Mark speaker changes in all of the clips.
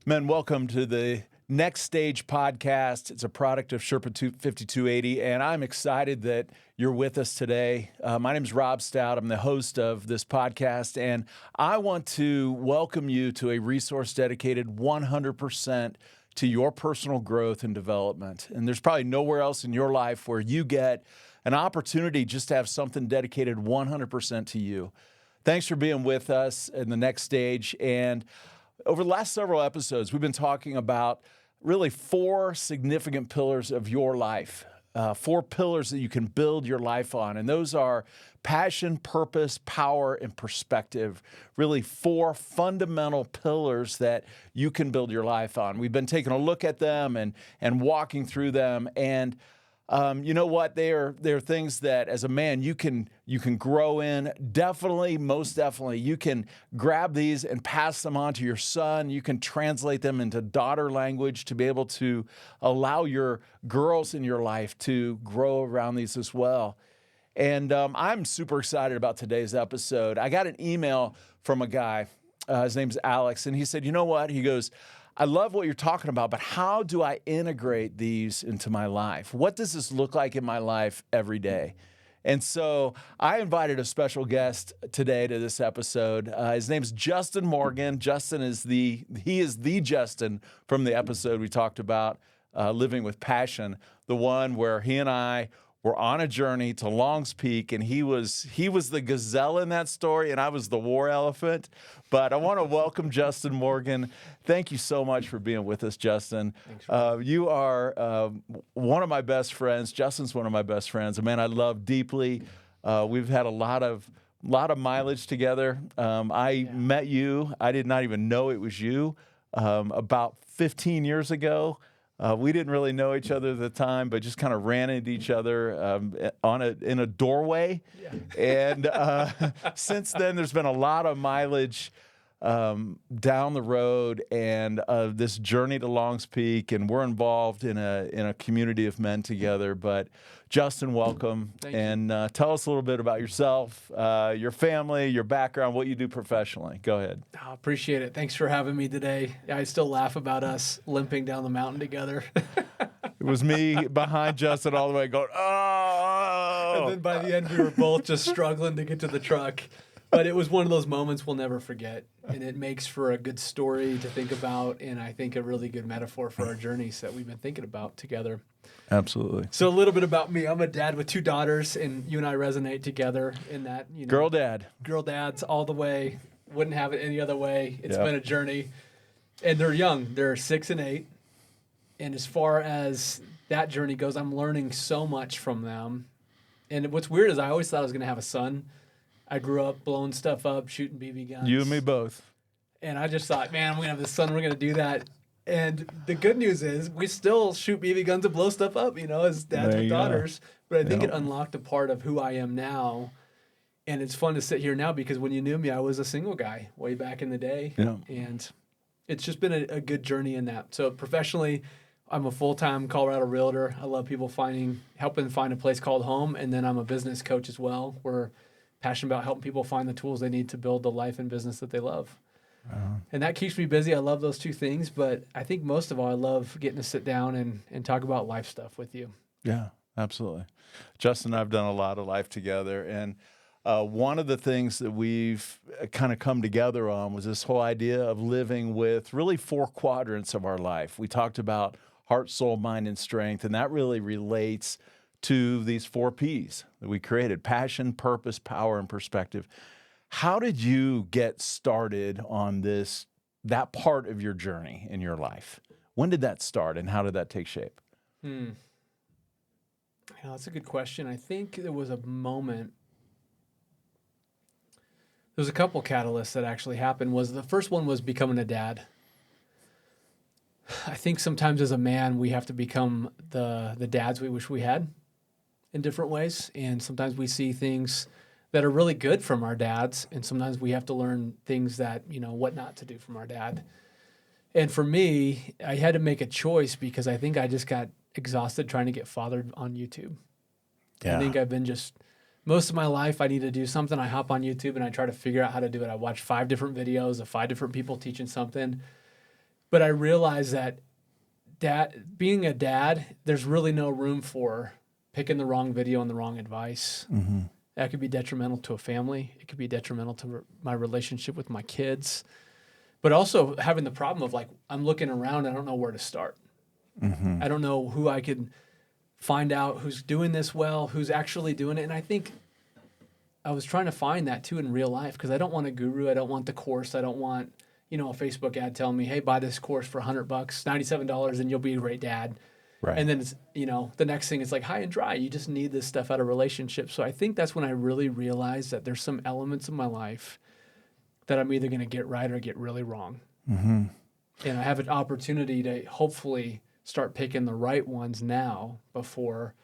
Speaker 1: Men, welcome to the Next Stage podcast. It's a product of Sherpa 5280, and I'm excited that you're with us today. My name is Rob Stout. I'm the host of this podcast, and I want to welcome you to a resource dedicated 100% to your personal growth and development. And there's probably nowhere else in your life where you get an opportunity just to have something dedicated 100% to you. Thanks for being with us in the Next Stage. And over the last several episodes, we've been talking about really 4 significant pillars of your life, 4 pillars that you can build your life on. And those are passion, purpose, power, and perspective. Really 4 fundamental pillars that you can build your life on. We've been taking a look at them and walking through them. And you know what? They're things that as a man you can grow in. Definitely, most definitely, you can grab these and pass them on to your son. You can translate them into daughter language to be able to allow your girls in your life to grow around these as well. And I'm super excited about today's episode. I got an email from a guy. His name's Alex, and he said, "You know what?" He goes, "I love what you're talking about, but how do I integrate these into my life? What does this look like in my life every day?" And so I invited a special guest today to this episode. His name's Justin Morgan. Justin is the Justin from the episode we talked about, Living with Passion, the one where he and I were on a journey to Long's Peak, and he was the gazelle in that story, and I was the war elephant. But I want to welcome Justin Morgan. Thank you so much for being with us, Justin.
Speaker 2: Thanks,
Speaker 1: you are one of my best friends. Justin's one of my best friends, a man I love deeply. We've had a lot of mileage together. I met you. I did not even know it was you about 15 years ago. We didn't really know each other at the time, but just kind of ran into each other in a doorway. Yeah. And since then, there's been a lot of mileage down the road, and this journey to Long's Peak, and we're involved in a community of men together. But Justin, welcome.
Speaker 2: Thank you.
Speaker 1: And tell us a little bit about yourself, your family, your background, what you do professionally. Go ahead.
Speaker 2: I appreciate it. Thanks for having me today. I still laugh about us limping down the mountain together.
Speaker 1: It was me behind Justin all the way going, oh!
Speaker 2: And then by the end, we were both just struggling to get to the truck. But it was one of those moments we'll never forget. And it makes for a good story to think about, and I think a really good metaphor for our journeys that we've been thinking about together.
Speaker 1: Absolutely.
Speaker 2: So a little bit about me. I'm a dad with 2 daughters, and you and I resonate together in that. You know,
Speaker 1: Girl dad.
Speaker 2: Girl dads all the way. Wouldn't have it any other way. It's
Speaker 1: Yep.
Speaker 2: been a journey. And they're young. They're 6 and 8. And as far as that journey goes, I'm learning so much from them. And what's weird is I always thought I was going to have a son. I grew up blowing stuff up, shooting BB guns.
Speaker 1: You and me both.
Speaker 2: And I just thought, man, I'm going to have this son. We're going to do that. And the good news is we still shoot BB guns and blow stuff up, as dads
Speaker 1: There
Speaker 2: with
Speaker 1: you go.
Speaker 2: daughters. But I think
Speaker 1: Yep.
Speaker 2: it unlocked a part of who I am now. And it's fun to sit here now because when you knew me, I was a single guy way back in the day.
Speaker 1: Yeah.
Speaker 2: And it's just been a good journey in that. So professionally, I'm a full-time Colorado Realtor. I love people helping find a place called home. And then I'm a business coach as well. We're passionate about helping people find the tools they need to build the life and business that they love. And that keeps me busy. I love those 2 things. But I think most of all, I love getting to sit down and talk about life stuff with you.
Speaker 1: Yeah, absolutely. Justin and I have done a lot of life together. And one of the things that we've kind of come together on was this whole idea of living with really 4 quadrants of our life. We talked about heart, soul, mind, and strength, and that really relates to these 4 P's that we created: passion, purpose, power, and perspective. How did you get started on that part of your journey in your life? When did that start, and how did that take shape?
Speaker 2: That's a good question. I think there was a moment. There's a couple catalysts that actually happened. The first one was becoming a dad. I think sometimes as a man, we have to become the dads we wish we had in different ways. And sometimes we see things that are really good from our dads. And sometimes we have to learn things that, what not to do from our dad. And for me, I had to make a choice because I think I just got exhausted trying to get fathered on YouTube.
Speaker 1: Yeah.
Speaker 2: I think I've been most of my life, I need to do something. I hop on YouTube and I try to figure out how to do it. I watch 5 different videos of 5 different people teaching something. But I realized that being a dad, there's really no room for picking the wrong video and the wrong advice.
Speaker 1: Mm-hmm.
Speaker 2: That could be detrimental to a family. It could be detrimental to my relationship with my kids. But also having the problem of like, I'm looking around, I don't know where to start.
Speaker 1: Mm-hmm.
Speaker 2: I don't know who I could find out who's doing this well, who's actually doing it. And I think I was trying to find that too in real life, because I don't want a guru. I don't want the course. I don't want, a Facebook ad telling me, hey, buy this course for $100, $97, and you'll be a great dad.
Speaker 1: Right.
Speaker 2: And then it's, the next thing is like high and dry. You just need this stuff out of relationships. So I think that's when I really realized that there's some elements of my life that I'm either going to get right or get really wrong.
Speaker 1: Mm-hmm.
Speaker 2: And I have an opportunity to hopefully start picking the right ones now before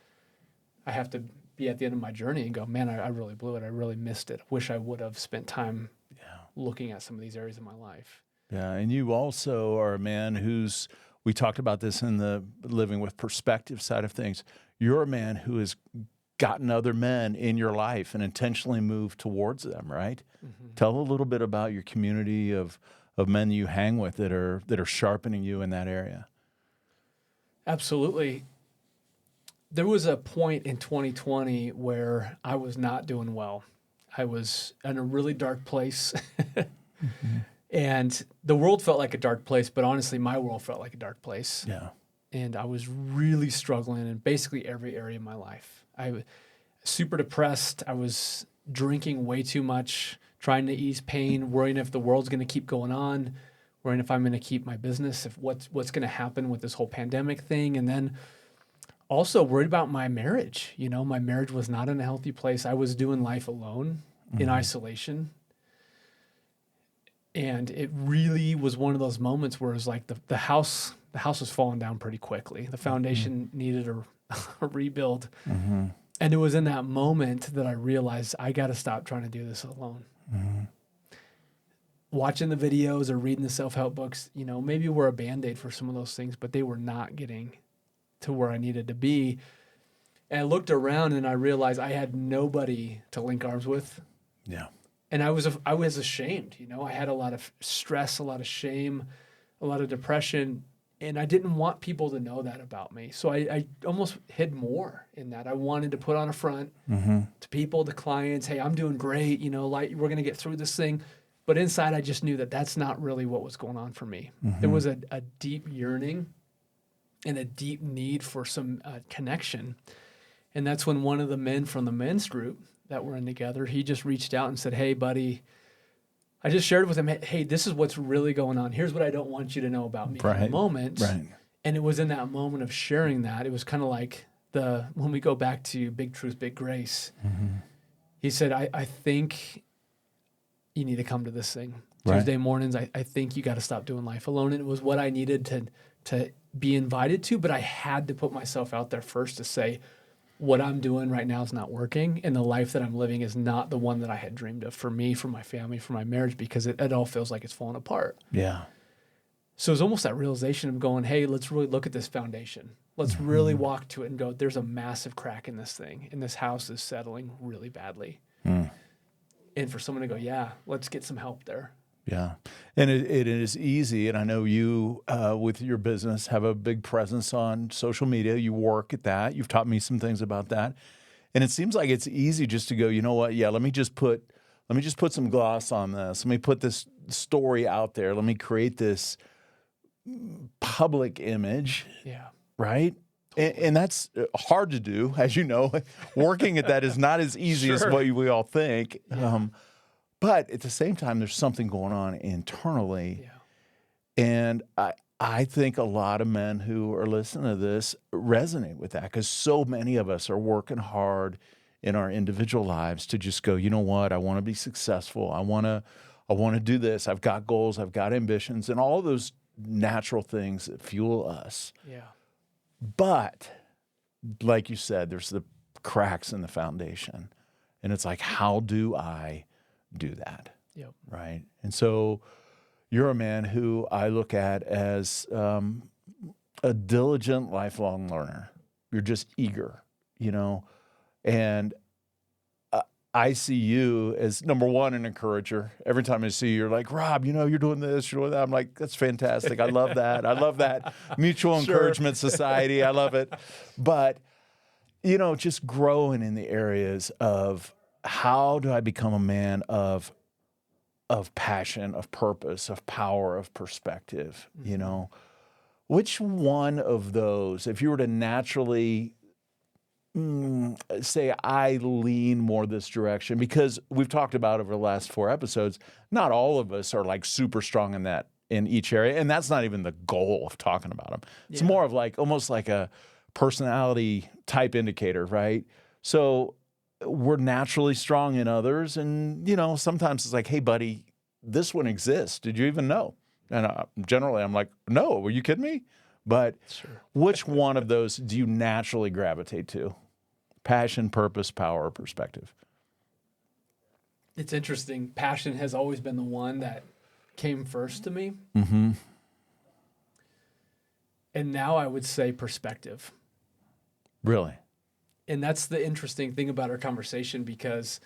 Speaker 2: I have to be at the end of my journey and go, man, I really blew it. I really missed it. I wish I would have spent time looking at some of these areas of my life.
Speaker 1: Yeah. And you also are a man we talked about this in the living with perspective side of things. You're a man who has gotten other men in your life and intentionally moved towards them, right? Mm-hmm. Tell a little bit about your community of men you hang with that are sharpening you in that area.
Speaker 2: Absolutely. There was a point in 2020 where I was not doing well. I was in a really dark place. Mm-hmm. And the world felt like a dark place, but honestly, my world felt like a dark place.
Speaker 1: Yeah.
Speaker 2: And I was really struggling in basically every area of my life. I was super depressed. I was drinking way too much, trying to ease pain, worrying if the world's going to keep going on, worrying if I'm going to keep my business, if what's going to happen with this whole pandemic thing. And then also worried about my marriage. My marriage was not in a healthy place. I was doing life alone, in isolation. And it really was one of those moments where it was like the house was falling down pretty quickly. The foundation needed a rebuild. Mm-hmm. And it was in that moment that I realized I got to stop trying to do this alone. Mm-hmm. Watching the videos or reading the self-help books, maybe were a Band-Aid for some of those things, but they were not getting to where I needed to be. And I looked around and I realized I had nobody to link arms with.
Speaker 1: Yeah.
Speaker 2: And I was ashamed, I had a lot of stress, a lot of shame, a lot of depression, and I didn't want people to know that about me. So I almost hid more in that. I wanted to put on a front to people, to clients, hey, I'm doing great, we're going to get through this thing. But inside, I just knew that that's not really what was going on for me. Mm-hmm. There was a deep yearning and a deep need for some connection. And that's when one of the men from the men's group that we're in together, he just reached out and said, hey, buddy, I just shared with him, hey, this is what's really going on. Here's what I don't want you to know about me in the moment.
Speaker 1: Right.
Speaker 2: And it was in that moment of sharing that, it was kind of like when we go back to Big Truth, Big Grace, he said, I think you need to come to this thing. Right. Tuesday mornings, I think you got to stop doing life alone. And it was what I needed to be invited to, but I had to put myself out there first to say, what I'm doing right now is not working, and the life that I'm living is not the one that I had dreamed of for me, for my family, for my marriage, because it all feels like it's falling apart.
Speaker 1: Yeah.
Speaker 2: So it's almost that realization of going, hey, let's really look at this foundation. Let's really walk to it and go, there's a massive crack in this thing, and this house is settling really badly. And for someone to go, yeah, let's get some help there.
Speaker 1: Yeah. And it is easy. And I know you, with your business, have a big presence on social media. You work at that. You've taught me some things about that. And it seems like it's easy just to go, you know what? Yeah, let me just put some gloss on this. Let me put this story out there. Let me create this public image.
Speaker 2: Yeah.
Speaker 1: Right? Totally. And that's hard to do, as you know. Working at that is not as easy as what we all think. Yeah. But at the same time, there's something going on internally. Yeah. And I think a lot of men who are listening to this resonate with that, because so many of us are working hard in our individual lives to just go, you know what, I want to be successful. I want to do this. I've got goals. I've got ambitions, and all those natural things that fuel us.
Speaker 2: Yeah.
Speaker 1: But like you said, there's the cracks in the foundation, and it's like, how do I do that?
Speaker 2: Yep.
Speaker 1: Right. And so you're a man who I look at as a diligent, lifelong learner. You're just eager, and I see you as, number one, an encourager. Every time I see you, you're like, Rob, you're doing this, you're doing that. I'm like, that's fantastic. I love that. I love that mutual encouragement society. I love it. But, just growing in the areas of how do I become a man of passion, of purpose, of power, of perspective, Which one of those, if you were to naturally say I lean more this direction, because we've talked about over the last 4 episodes, not all of us are like super strong in each area. And that's not even the goal of talking about them. It's more of like, almost like a personality type indicator, right? So we're naturally strong in others. And, sometimes it's like, hey buddy, this one exists. Did you even know? And generally I'm like, no, were you kidding me? But which one of those do you naturally gravitate to? Passion, purpose, power, perspective.
Speaker 2: It's interesting. Passion has always been the one that came first to me.
Speaker 1: Mm-hmm.
Speaker 2: And now I would say perspective.
Speaker 1: Really?
Speaker 2: And that's the interesting thing about our conversation, because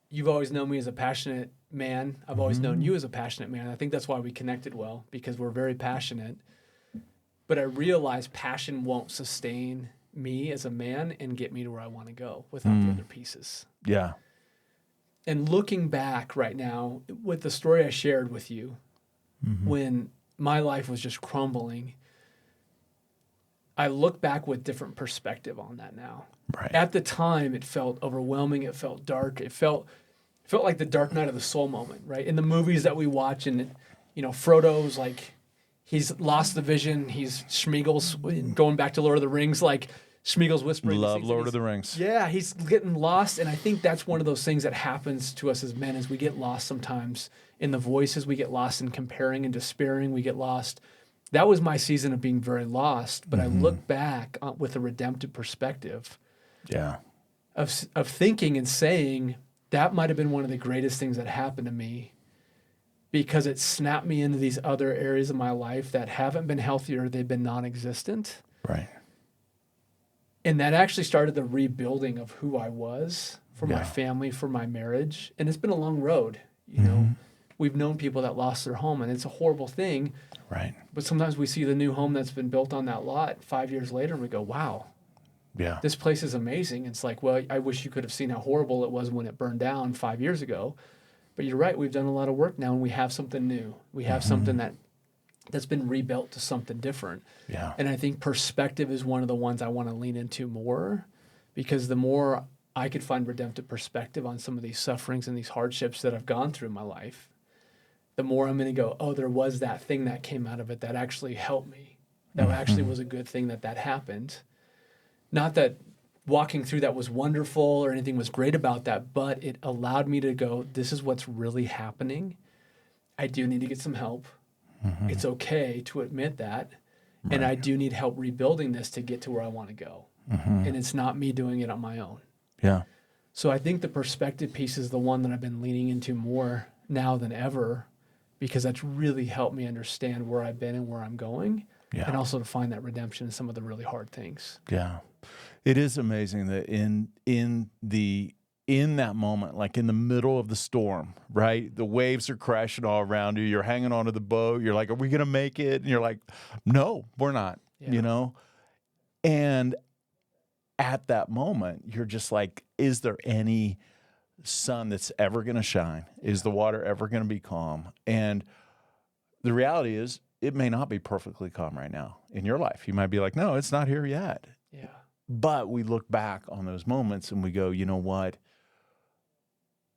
Speaker 2: you've always known me as a passionate man. I've always known you as a passionate man. I think that's why we connected well, because we're very passionate. But I realize passion won't sustain me as a man and get me to where I want to go without the other pieces.
Speaker 1: Yeah.
Speaker 2: And looking back right now with the story I shared with you, when my life was just crumbling, I look back with different perspective on that now.
Speaker 1: Right.
Speaker 2: At the time, it felt overwhelming. It felt dark. It felt like the dark night of the soul moment, right? In the movies that we watch, and Frodo's like, he's lost the vision. He's Schmiegel's going back to Lord of the Rings, like Schmiegel's whispering.
Speaker 1: Love Lord of the Rings.
Speaker 2: Yeah, he's getting lost. And I think that's one of those things that happens to us as men, is we get lost sometimes in the voices. We get lost in comparing and despairing. We get lost. That was my season of being very lost. But I look back with a redemptive perspective.
Speaker 1: Yeah.
Speaker 2: Of thinking and saying, that might have been one of the greatest things that happened to me, because it snapped me into these other areas of my life that haven't been healthy, or they've been non-existent.
Speaker 1: Right.
Speaker 2: And that actually started the rebuilding of who I was for my family, for my marriage. And it's been a long road. We've known people that lost their home, and it's a horrible thing.
Speaker 1: Right.
Speaker 2: But sometimes we see the new home that's been built on that lot 5 years later, and we go, wow, this place is amazing. It's like, well, I wish you could have seen how horrible it was when it burned down 5 years ago. But you're right. We've done a lot of work now, and we have something new. We have something that's been rebuilt to something different.
Speaker 1: Yeah.
Speaker 2: And I think perspective is one of the ones I want to lean into more, because the more I could find redemptive perspective on some of these sufferings and these hardships that I've gone through in my life, the more I'm going to go, oh, there was that thing that came out of it that actually helped me. That actually was a good thing that happened. Not that walking through that was wonderful or anything was great about that, but it allowed me to go, this is what's really happening. I do need to get some help. It's okay to admit that. And I do need help rebuilding this to get to where I want to go. And it's not me doing it on my own.
Speaker 1: Yeah.
Speaker 2: So I think the perspective piece is the one that I've been leaning into more now than ever, because that's really helped me understand where I've been and where I'm going.
Speaker 1: Yeah.
Speaker 2: And also to find that redemption in some of the really hard things.
Speaker 1: Yeah. It is amazing that in that moment, like in the middle of the storm, right? The waves are crashing all around you. You're hanging onto the boat. You're like, are we going to make it? And you're like, no, we're not, And at that moment, you're just like, is there any sun that's ever going to shine? Is the water ever going to be calm? And the reality is, it may not be perfectly calm right now in your life. You might be like, no, it's not here yet.
Speaker 2: Yeah.
Speaker 1: But we look back on those moments and we go, you know what?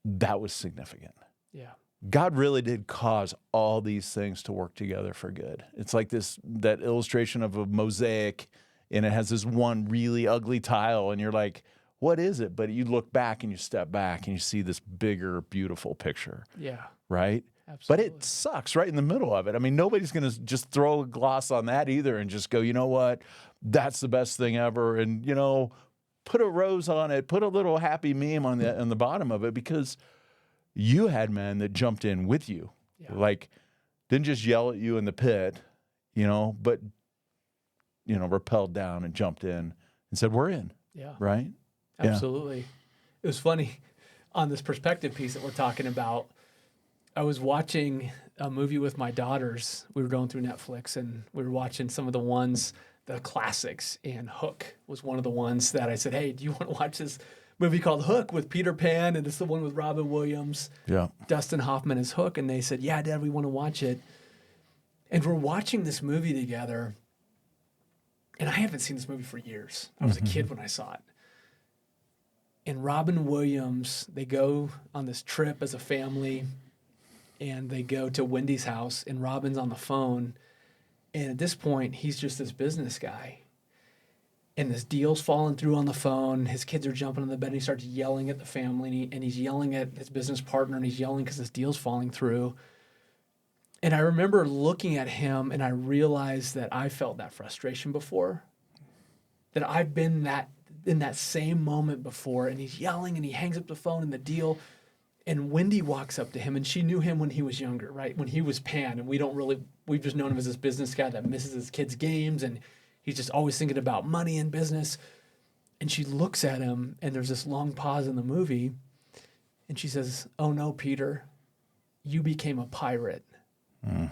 Speaker 1: That was significant.
Speaker 2: Yeah.
Speaker 1: God really did cause all these things to work together for good. It's like that illustration of a mosaic, and it has this one really ugly tile, and you're like, what is it? But you look back and you step back and you see this bigger, beautiful picture.
Speaker 2: Yeah.
Speaker 1: Right?
Speaker 2: Absolutely.
Speaker 1: But it sucks right in the middle of it. I mean, nobody's going to just throw a gloss on that either and just go, you know what? That's the best thing ever. And, put a rose on it, put a little happy meme on the bottom of it, because you had men that jumped in with you. Yeah. Like, didn't just yell at you in the pit, but, rappelled down and jumped in and said, we're in.
Speaker 2: Yeah.
Speaker 1: Right?
Speaker 2: Absolutely. Yeah. It was funny. on this perspective piece that we're talking about, I was watching a movie with my daughters. We were going through Netflix and we were watching some of the ones, the classics, and Hook was one of the ones that I said, hey, do you want to watch this movie called Hook with Peter Pan? And it's the one with Robin Williams.
Speaker 1: Yeah.
Speaker 2: Dustin Hoffman is Hook. And they said, yeah, Dad, we want to watch it. And we're watching this movie together. And I haven't seen this movie for years. I was a kid when I saw it. And Robin Williams, they go on this trip as a family, and they go to Wendy's house, and Robin's on the phone. And at this point, he's just this business guy. And this deal's falling through on the phone. His kids are jumping on the bed, and he starts yelling at the family, and he's yelling at his business partner, and he's yelling because this deal's falling through. And I remember looking at him, and I realized that I felt that frustration before, that I've been in that same moment before, and he's yelling, and he hangs up the phone in the deal. And Wendy walks up to him, and she knew him when he was younger, right? When he was Pan, and we've just known him as this business guy that misses his kids' games, and he's just always thinking about money and business. And she looks at him, and there's this long pause in the movie, and she says, oh no, Peter, you became a pirate. Mm.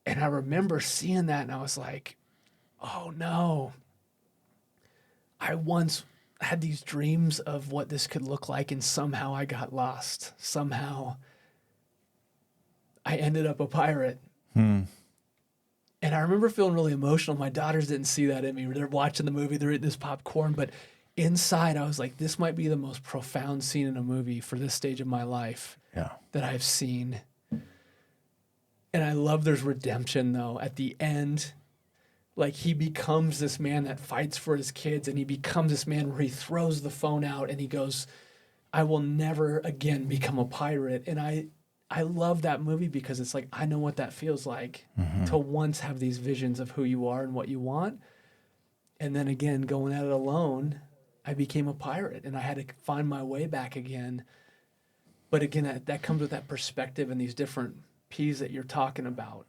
Speaker 2: And I remember seeing that, and I was like, oh no. I once had these dreams of what this could look like, and somehow I got lost. Somehow I ended up a pirate. And I remember feeling really emotional. My daughters didn't see that in me. They're watching the movie, they're eating this popcorn, but inside I was like, this might be the most profound scene in a movie for this stage of my life that I've seen. And I love there's redemption, though. At the end, like, he becomes this man that fights for his kids, and he becomes this man where he throws the phone out and he goes, I will never again become a pirate. And I love that movie because it's like, I know what that feels like to once have these visions of who you are and what you want. And then again, going at it alone, I became a pirate, and I had to find my way back again. But again, that comes with that perspective and these different P's that you're talking about.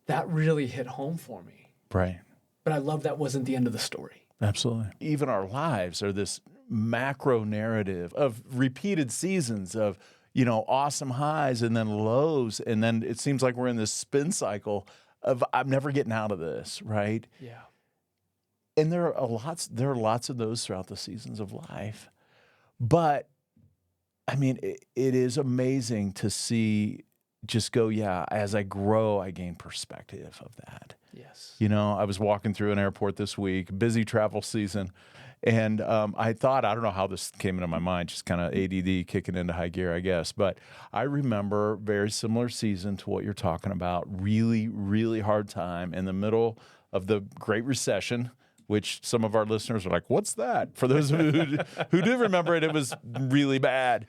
Speaker 2: That really hit home for me.
Speaker 1: Right.
Speaker 2: But I love that wasn't the end of the story.
Speaker 1: Absolutely. Even our lives are this macro narrative of repeated seasons of, awesome highs and then lows. And then it seems like we're in this spin cycle of, I'm never getting out of this, right?
Speaker 2: Yeah.
Speaker 1: And there are lots of those throughout the seasons of life. But I mean, it is amazing to see just go, as I grow, I gain perspective of that.
Speaker 2: Yes.
Speaker 1: I was walking through an airport this week, busy travel season, and I thought, I don't know how this came into my mind, just kind of ADD kicking into high gear, I guess. But I remember very similar season to what you're talking about, really, really hard time in the middle of the Great Recession, which some of our listeners are like, what's that? For those who do remember it, it was really bad.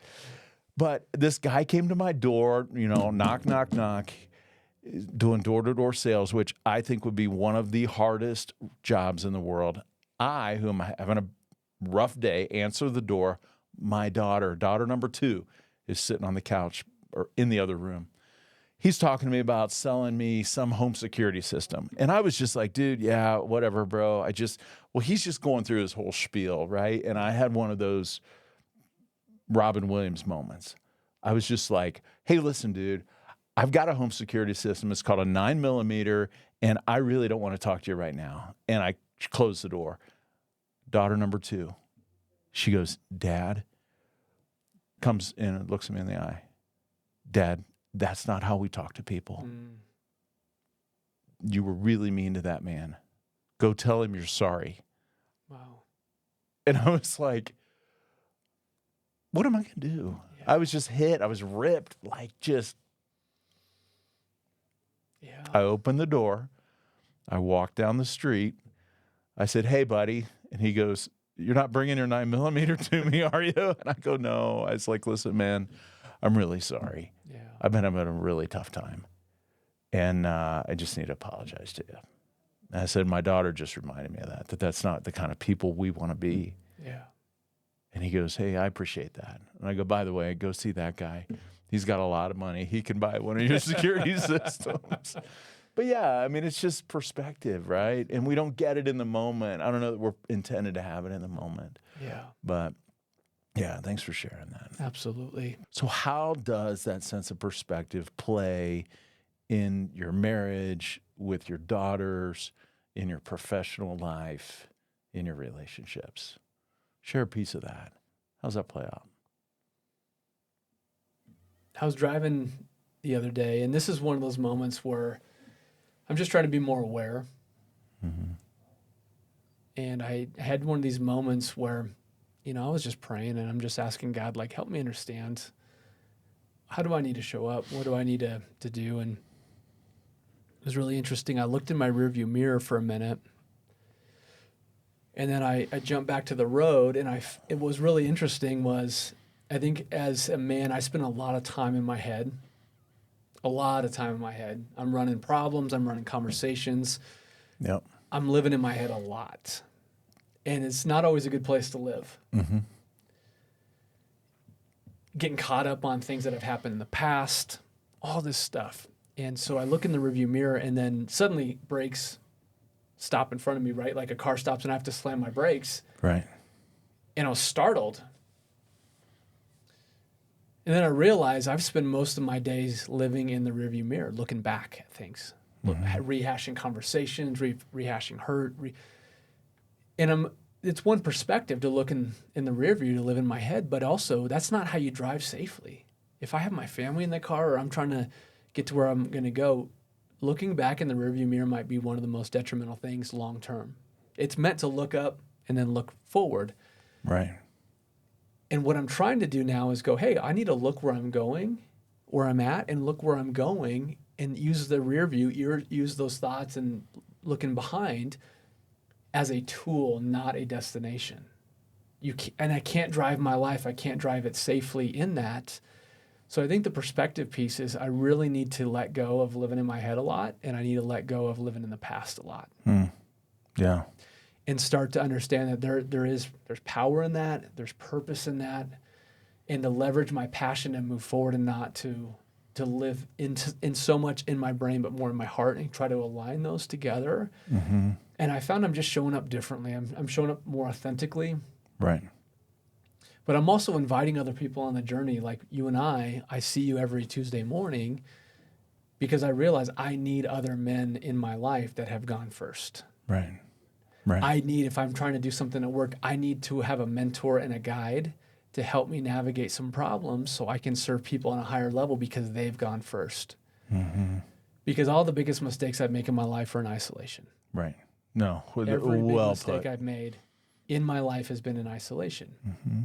Speaker 1: But this guy came to my door, knock, knock, knock, doing door-to-door sales, which I think would be one of the hardest jobs in the world. I, who am having a rough day, answer the door. My daughter number 2, is sitting on the couch or in the other room. He's talking to me about selling me some home security system. And I was just like, dude, yeah, whatever, bro. He's just going through his whole spiel, right? And I had one of those Robin Williams moments. I was just like, hey, listen, dude, I've got a home security system. It's called a 9mm, and I really don't want to talk to you right now. And I closed the door. Daughter number 2, she goes, Dad, comes in and looks at me in the eye. Dad, that's not how we talk to people. You were really mean to that man. Go tell him you're sorry.
Speaker 2: Wow.
Speaker 1: And I was like, what am I going to do? Yeah. I was just hit. I was ripped. I opened the door. I walked down the street. I said, hey, buddy. And he goes, you're not bringing your 9mm to me, are you? And I go, no. I was like, listen, man, I'm really sorry.
Speaker 2: Yeah.
Speaker 1: I've been having a really tough time. And I just need to apologize to you. And I said, my daughter just reminded me of that that's not the kind of people we want to be.
Speaker 2: Yeah.
Speaker 1: And he goes, hey, I appreciate that. And I go, by the way, go see that guy. He's got a lot of money. He can buy one of your security systems. But yeah, I mean, it's just perspective, right? And we don't get it in the moment. I don't know that we're intended to have it in the moment.
Speaker 2: Yeah.
Speaker 1: But yeah, thanks for sharing that.
Speaker 2: Absolutely.
Speaker 1: So how does that sense of perspective play in your marriage, with your daughters, in your professional life, in your relationships? Share a piece of that. How's that play out?
Speaker 2: I was driving the other day, and this is one of those moments where I'm just trying to be more aware.
Speaker 1: Mm-hmm.
Speaker 2: And I had one of these moments where, I was just praying and I'm just asking God, like, help me understand, how do I need to show up? What do I need to do? And it was really interesting. I looked in my rearview mirror for a minute, and then I jumped back to the road, and it was really interesting was, I think as a man, I spend a lot of time in my head. I'm running problems. I'm running conversations.
Speaker 1: Yep.
Speaker 2: I'm living in my head a lot. And it's not always a good place to live.
Speaker 1: Mm-hmm.
Speaker 2: Getting caught up on things that have happened in the past, all this stuff. And so I look in the rearview mirror, and then suddenly brakes stop in front of me, right? Like a car stops and I have to slam my brakes.
Speaker 1: Right.
Speaker 2: And I was startled. And then I realized I've spent most of my days living in the rearview mirror, looking back at things, rehashing conversations, rehashing hurt. It's one perspective to look in the rear view, to live in my head, but also that's not how you drive safely. If I have my family in the car or I'm trying to get to where I'm going to go, looking back in the rear view mirror might be one of the most detrimental things long term. It's meant to look up and then look forward.
Speaker 1: Right.
Speaker 2: And what I'm trying to do now is go, hey, I need to look where I'm going, where I'm at, and look where I'm going, and use the rear view, use those thoughts and looking behind as a tool, not a destination. And I can't drive my life. I can't drive it safely in that. So I think the perspective piece is I really need to let go of living in my head a lot, and I need to let go of living in the past a lot.
Speaker 1: Yeah.
Speaker 2: And start to understand that there's power in that, there's purpose in that, and to leverage my passion and move forward, and not to live in so much in my brain, but more in my heart, and try to align those together.
Speaker 1: Mm-hmm.
Speaker 2: And I found I'm just showing up differently. I'm showing up more authentically.
Speaker 1: Right.
Speaker 2: But I'm also inviting other people on the journey, like you and I see you every Tuesday morning because I realize I need other men in my life that have gone first.
Speaker 1: Right. Right.
Speaker 2: If I'm trying to do something at work, I need to have a mentor and a guide to help me navigate some problems so I can serve people on a higher level because they've gone first.
Speaker 1: Mm-hmm.
Speaker 2: Because all the biggest mistakes I've made in my life are in isolation.
Speaker 1: Right. No.
Speaker 2: Every big mistake
Speaker 1: put.
Speaker 2: I've made in my life has been in isolation.
Speaker 1: Mm-hmm.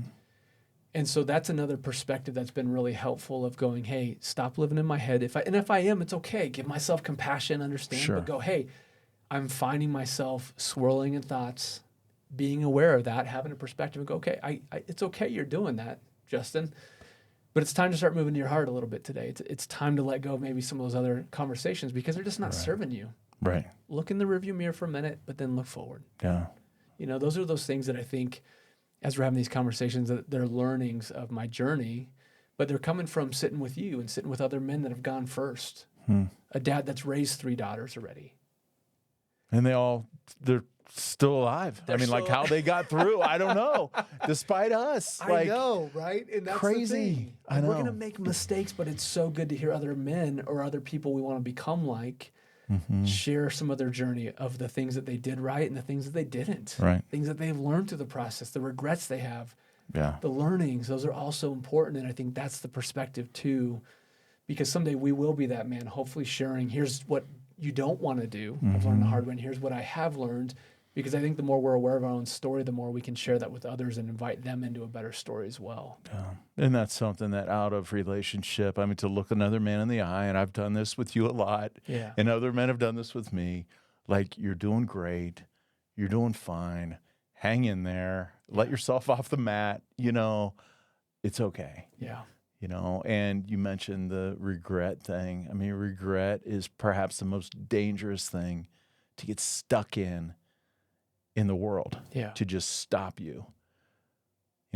Speaker 2: And so that's another perspective that's been really helpful of going, hey, stop living in my head. If I am, it's okay. Give myself compassion, understand,
Speaker 1: Sure.
Speaker 2: but go, hey, I'm finding myself swirling in thoughts, being aware of that, having a perspective and go, okay, it's okay you're doing that, Justin, but it's time to start moving to your heart a little bit today. It's time to let go of maybe some of those other conversations because they're just not serving you.
Speaker 1: Right.
Speaker 2: Look in the rearview mirror for a minute, but then look forward.
Speaker 1: Yeah.
Speaker 2: Those are those things that I think as we're having these conversations, that they're learnings of my journey, but they're coming from sitting with you and sitting with other men that have gone first. A dad that's raised 3 daughters already.
Speaker 1: And they're still alive. Like how they got through, I don't know. Despite us.
Speaker 2: I know, right? And that's
Speaker 1: crazy.
Speaker 2: The thing.
Speaker 1: I know.
Speaker 2: We're going to make mistakes, but it's so good to hear other men or other people we want to become like share some of their journey of the things that they did right and the things that they didn't.
Speaker 1: Right.
Speaker 2: Things that they've learned through the process, the regrets they have,
Speaker 1: Yeah.
Speaker 2: the learnings. Those are all so important. And I think that's the perspective too, because someday we will be that man, hopefully sharing, here's what you don't want to do. I've learned the hard way, and here's what I have learned. Because I think the more we're aware of our own story, the more we can share that with others and invite them into a better story as well.
Speaker 1: Yeah. And that's something that out of relationship, to look another man in the eye, and I've done this with you a lot, and other men have done this with me, like, you're doing great, you're doing fine, hang in there, let yourself off the mat, it's okay.
Speaker 2: Yeah.
Speaker 1: And you mentioned the regret thing. Regret is perhaps the most dangerous thing to get stuck in the world, to just stop you.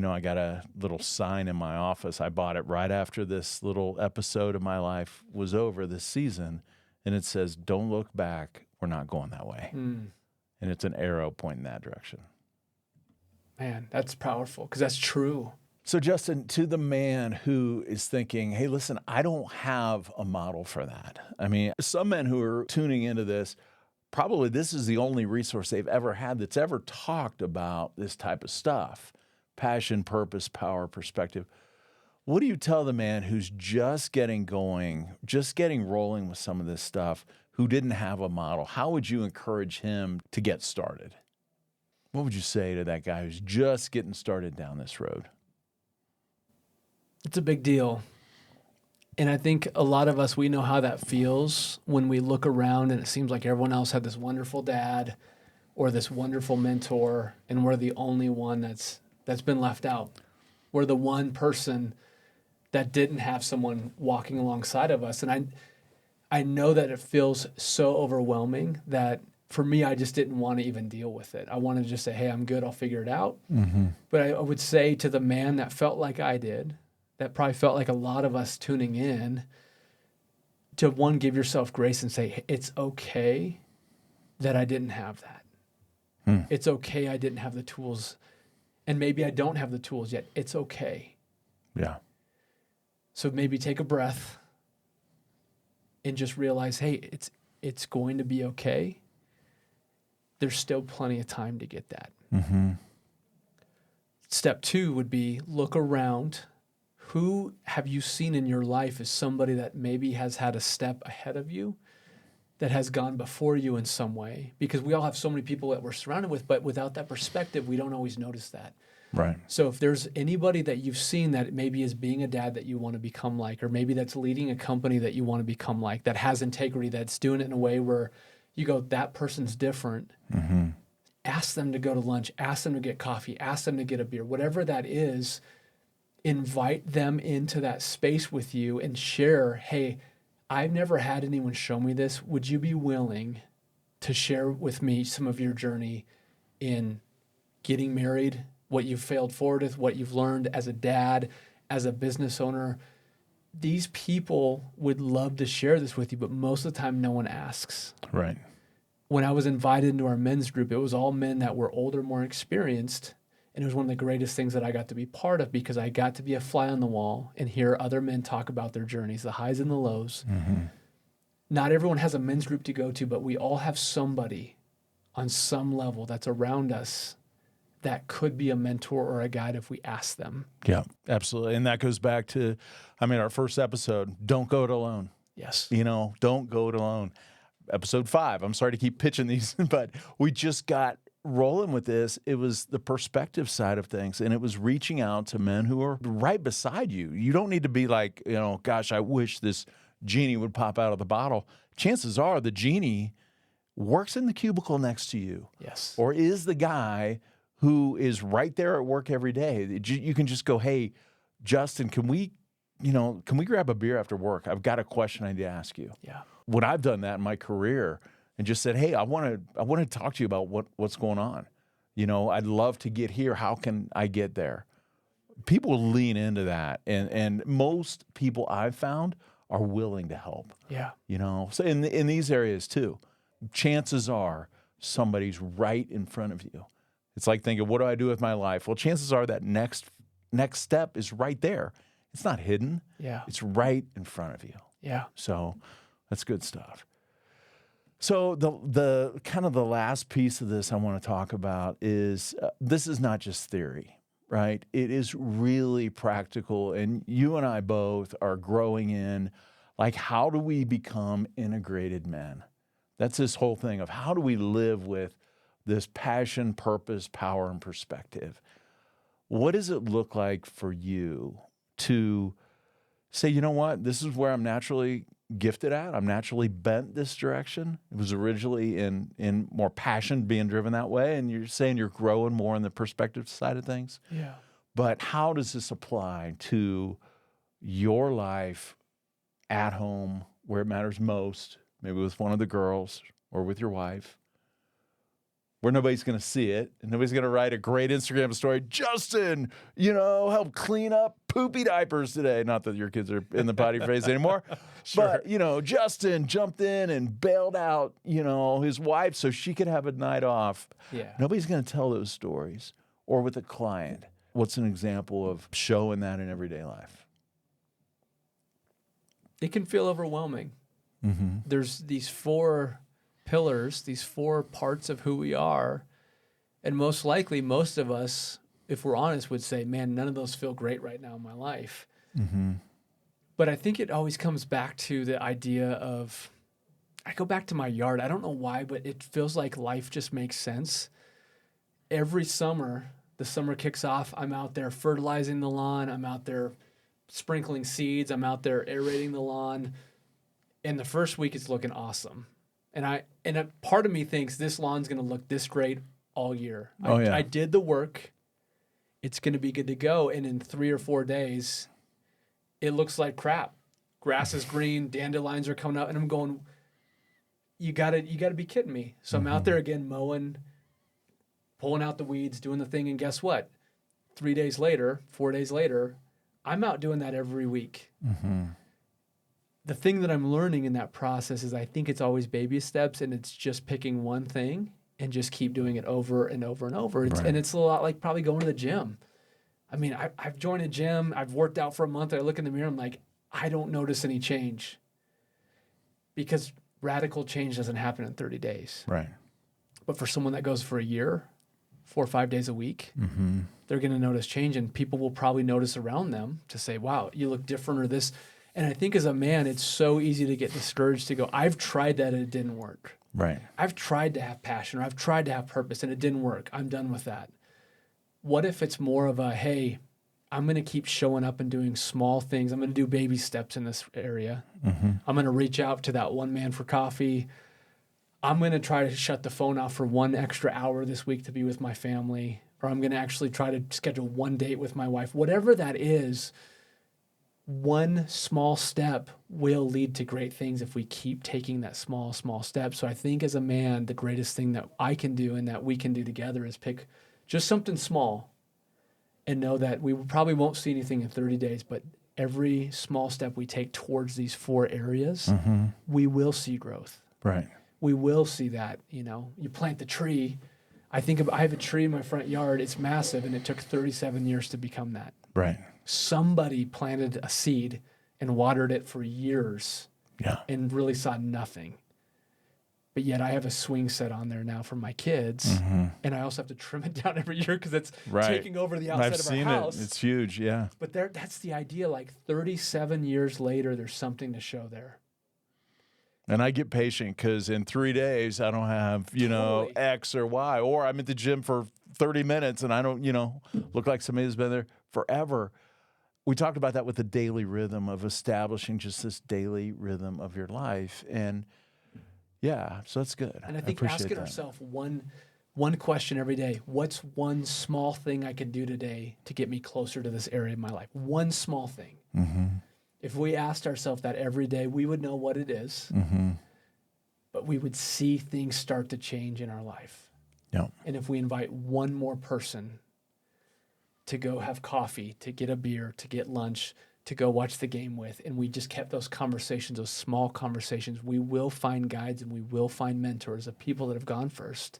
Speaker 1: I got a little sign in my office. I bought it right after this little episode of my life was over this season. and it says, don't look back. We're not going that way. And it's an arrow pointing that direction.
Speaker 2: Man, that's powerful because that's true.
Speaker 1: So, Justin, to the man who is thinking, hey, listen, I don't have a model for that. I mean, some men who are tuning into this, probably this is the only resource they've ever had that's ever talked about this type of stuff. Passion, purpose, power, perspective. What do you tell the man who's just getting going, just getting rolling with some of this stuff, who didn't have a model? How would you encourage him to get started? What would you say to that guy who's just getting started down this road?
Speaker 2: It's a big deal. And I think a lot of us, we know how that feels when we look around and it seems like everyone else had this wonderful dad or this wonderful mentor, and we're the only one that's been left out. We're the one person that didn't have someone walking alongside of us. And I know that it feels so overwhelming that for me, I just didn't want to even deal with it. I wanted to just say, hey, I'm good, I'll figure it out. But I would say to the man that felt like I did, that probably felt like a lot of us tuning in, to one, give yourself grace and say, hey, it's okay that I didn't have that. It's okay I didn't have the tools. And maybe I don't have the tools yet. It's okay.
Speaker 1: Yeah.
Speaker 2: So maybe take a breath and just realize, hey, it's going to be okay. There's still plenty of time to get that. Step 2 would be look around. Who have you seen in your life as somebody that maybe has had a step ahead of you, that has gone before you in some way? Because we all have so many people that we're surrounded with, but without that perspective, we don't always notice that.
Speaker 1: Right.
Speaker 2: So if there's anybody that you've seen that maybe is being a dad that you want to become like, or maybe that's leading a company that you want to become like, that has integrity, that's doing it in a way where you go, that person's different. Ask them to go to lunch, ask them to get coffee, ask them to get a beer, whatever that is. Invite them into that space with you and share, hey, I've never had anyone show me this. Would you be willing to share with me some of your journey in getting married, what you've failed forward with, what you've learned as a dad, as a business owner? These people would love to share this with you, but most of the time no one asks.
Speaker 1: Right.
Speaker 2: When I was invited into our men's group, it was all men that were older, more experienced. And it was one of the greatest things that I got to be part of, because I got to be a fly on the wall and hear other men talk about their journeys, the highs and the lows. Not everyone has a men's group to go to, but we all have somebody on some level that's around us that could be a mentor or a guide if we ask them.
Speaker 1: Yeah, absolutely. And that goes back to, our first episode, don't go it alone.
Speaker 2: Yes.
Speaker 1: Don't go it alone. Episode 5, I'm sorry to keep pitching these, but we just got rolling with this. It was the perspective side of things, and it was reaching out to men who are right beside you. You don't need to be like, gosh, I wish this genie would pop out of the bottle. Chances are the genie works in the cubicle next to you.
Speaker 2: Yes.
Speaker 1: Or is the guy who is right there at work every day. You can just go, hey, Justin, can we grab a beer after work? I've got a question I need to ask you.
Speaker 2: Yeah.
Speaker 1: When I've done that in my career and just said, hey, I want to talk to you about what's going on. I'd love to get here. How can I get there? People lean into that. And most people I've found are willing to help.
Speaker 2: Yeah.
Speaker 1: So in these areas too, chances are somebody's right in front of you. It's like thinking, what do I do with my life? Well, chances are that next step is right there. It's not hidden.
Speaker 2: Yeah.
Speaker 1: It's right in front of you.
Speaker 2: Yeah.
Speaker 1: So that's good stuff. So the kind of the last piece of this I want to talk about is this is not just theory, right? It is really practical, and you and I both are growing in, like, how do we become integrated men? That's this whole thing of how do we live with this passion, purpose, power, and perspective? What does it look like for you to say, you know what, this is where I'm naturally gifted at. I'm naturally bent this direction. It was originally in more passion, being driven that way. And you're saying you're growing more on the perspective side of things.
Speaker 2: Yeah.
Speaker 1: But how does this apply to your life at home, where it matters most, maybe with one of the girls or with your wife, where nobody's going to see it and nobody's going to write a great Instagram story, Justin, help clean up poopy diapers today. Not that your kids are in the potty phase anymore.
Speaker 2: Sure.
Speaker 1: But, Justin jumped in and bailed out, his wife so she could have a night off.
Speaker 2: Yeah.
Speaker 1: Nobody's going to tell those stories. Or with a client. What's an example of showing that in everyday life?
Speaker 2: It can feel overwhelming.
Speaker 1: Mm-hmm.
Speaker 2: There's these 4 pillars, these 4 parts of who we are. And most likely, most of us, if we're honest, would say, man, none of those feel great right now in my life.
Speaker 1: Mm-hmm.
Speaker 2: But I think it always comes back to the idea of, I go back to my yard. I don't know why, but it feels like life just makes sense. Every summer, the summer kicks off. I'm out there fertilizing the lawn. I'm out there sprinkling seeds. I'm out there aerating the lawn. And the first week it's looking awesome. And a part of me thinks this lawn's going to look this great all year. I did the work. It's going to be good to go. And in 3 or 4 days, it looks like crap. Grass is green, dandelions are coming out, and I'm going, you gotta be kidding me. So I'm out there again mowing, pulling out the weeds, doing the thing, and guess what? 3 days later, 4 days later, I'm out doing that every week.
Speaker 1: Mm-hmm.
Speaker 2: The thing that I'm learning in that process is I think it's always baby steps, and it's just picking one thing and just keep doing it over and over and over. And it's a lot like probably going to the gym. I mean, I've joined a gym. I've worked out for a month. I look in the mirror. I'm like, I don't notice any change because radical change doesn't happen in 30 days.
Speaker 1: Right.
Speaker 2: But for someone that goes for a year, 4 or 5 days a week, they're going to notice change, and people will probably notice around them to say, wow, you look different or this. And I think as a man, it's so easy to get discouraged to go, I've tried that and it didn't work.
Speaker 1: Right.
Speaker 2: I've tried to have passion or I've tried to have purpose and it didn't work. I'm done with that. What if it's more of a, hey, I'm going to keep showing up and doing small things. I'm going to do baby steps in this area. I'm going to reach out to that one man for coffee. I'm going to try to shut the phone off for 1 extra hour this week to be with my family. Or I'm going to actually try to schedule 1 date with my wife. Whatever that is, one small step will lead to great things if we keep taking that small step. So I think as a man, the greatest thing that I can do and that we can do together is pick just something small and know that we probably won't see anything in 30 days, but every small step we take towards these 4 areas, we will see growth.
Speaker 1: Right.
Speaker 2: We will see that, you plant the tree. I have a tree in my front yard. It's massive, and it took 37 years to become that.
Speaker 1: Right.
Speaker 2: Somebody planted a seed and watered it for years and really saw nothing. But yet I have a swing set on there now for my kids, and I also have to trim it down every year because it's taking over the outside of our house.
Speaker 1: It. It's huge, yeah.
Speaker 2: But that's the idea. Like 37 years later, there's something to show there.
Speaker 1: And I get patient because in 3 days, I don't have,
Speaker 2: Totally.
Speaker 1: X or Y. Or I'm at the gym for 30 minutes and I don't, look like somebody who's been there forever. We talked about that with the daily rhythm of establishing just this daily rhythm of your life. And yeah, so that's good.
Speaker 2: And I think
Speaker 1: appreciate
Speaker 2: asking
Speaker 1: that.
Speaker 2: ourselves one question every day: what's one small thing I can do today to get me closer to this area of my life? One small thing. If we asked ourselves that every day, we would know what it is, but we would see things start to change in our life.
Speaker 1: Yeah.
Speaker 2: And if we invite one more person to go have coffee, to get a beer, to get lunch, to go watch the game with, and we just kept those conversations, those small conversations, we will find guides and we will find mentors of people that have gone first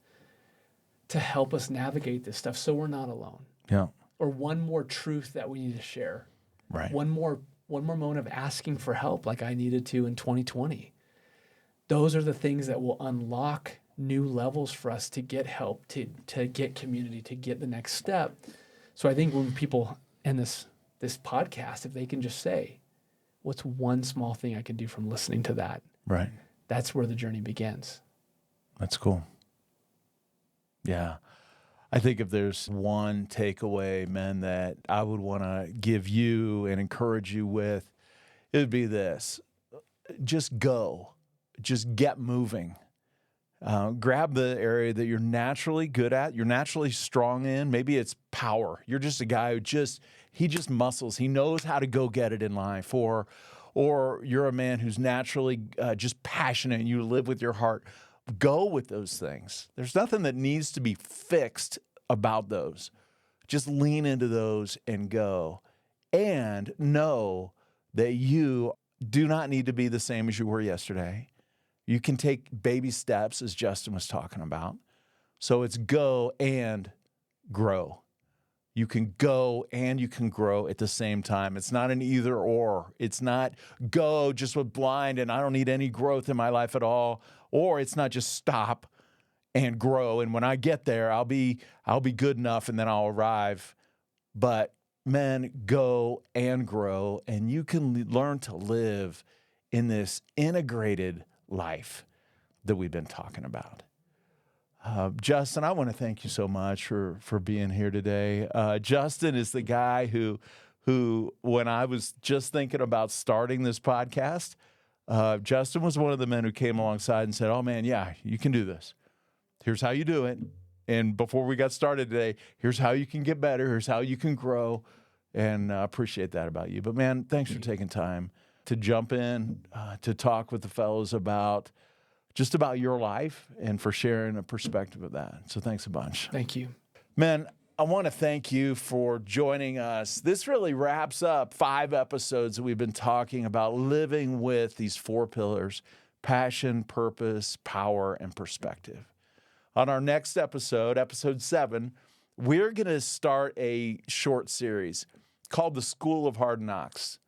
Speaker 2: to help us navigate this stuff so we're not alone.
Speaker 1: Yeah.
Speaker 2: Or one more truth that we need to share.
Speaker 1: Right.
Speaker 2: One more moment of asking for help like I needed to in 2020. Those are the things that will unlock new levels for us to get help, to get community, to get the next step. So I think when people end this podcast, if they can just say, what's one small thing I can do from listening to that?
Speaker 1: Right.
Speaker 2: That's where the journey begins.
Speaker 1: That's cool. Yeah. I think if there's one takeaway, man, that I would want to give you and encourage you with, it would be this. Just go. Just get moving. Grab the area that you're naturally good at, you're naturally strong in. Maybe it's power. You're just a guy who he just muscles. He knows how to go get it in life. Or you're a man who's naturally just passionate and you live with your heart. Go with those things. There's nothing that needs to be fixed about those. Just lean into those and go. and know that you do not need to be the same as you were yesterday. You can take baby steps, as Justin was talking about. So it's go and grow. You can go and you can grow at the same time. It's not an either or. It's not go just with blind and I don't need any growth in my life at all. Or it's not just stop and grow. And when I get there, I'll be good enough and then I'll arrive. But man, go and grow, and you can learn to live in this integrated life that we've been talking about. Justin, I want to thank you so much for being here today. Justin is the guy who, when I was just thinking about starting this podcast, Justin was one of the men who came alongside and said, "Oh man, yeah, you can do this. Here's how you do it. And before we got started today, here's how you can get better. Here's how you can grow." And I appreciate that about you. But man, thanks for taking time to jump in, to talk with the fellows about your life and for sharing a perspective of that. So thanks a bunch.
Speaker 2: Thank you.
Speaker 1: Man, I want to thank you for joining us. This really wraps up 5 episodes that we've been talking about living with these 4 pillars: passion, purpose, power, and perspective. On our next episode, episode 7, we're going to start a short series called The School of Hard Knocks.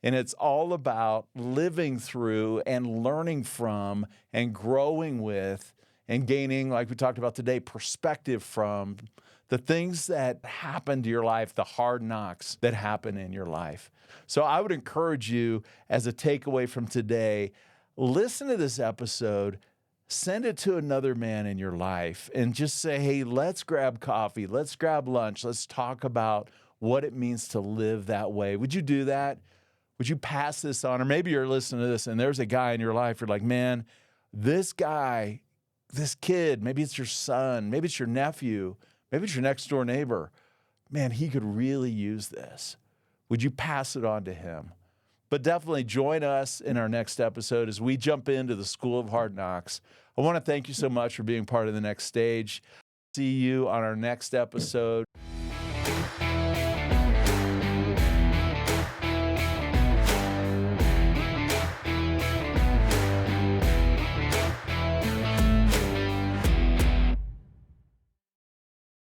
Speaker 1: And it's all about living through and learning from and growing with and gaining, like we talked about today, perspective from the things that happen to your life, the hard knocks that happen in your life. So I would encourage you, as a takeaway from today, listen to this episode, send it to another man in your life, and just say, hey, let's grab coffee, let's grab lunch, let's talk about what it means to live that way. Would you do that? Would you pass this on? Or maybe you're listening to this and there's a guy in your life, you're like, man, this guy, this kid, maybe it's your son, maybe it's your nephew, maybe it's your next door neighbor. Man, he could really use this. Would you pass it on to him? But definitely join us in our next episode as we jump into the School of Hard Knocks. I want to thank you so much for being part of the next stage. See you on our next episode.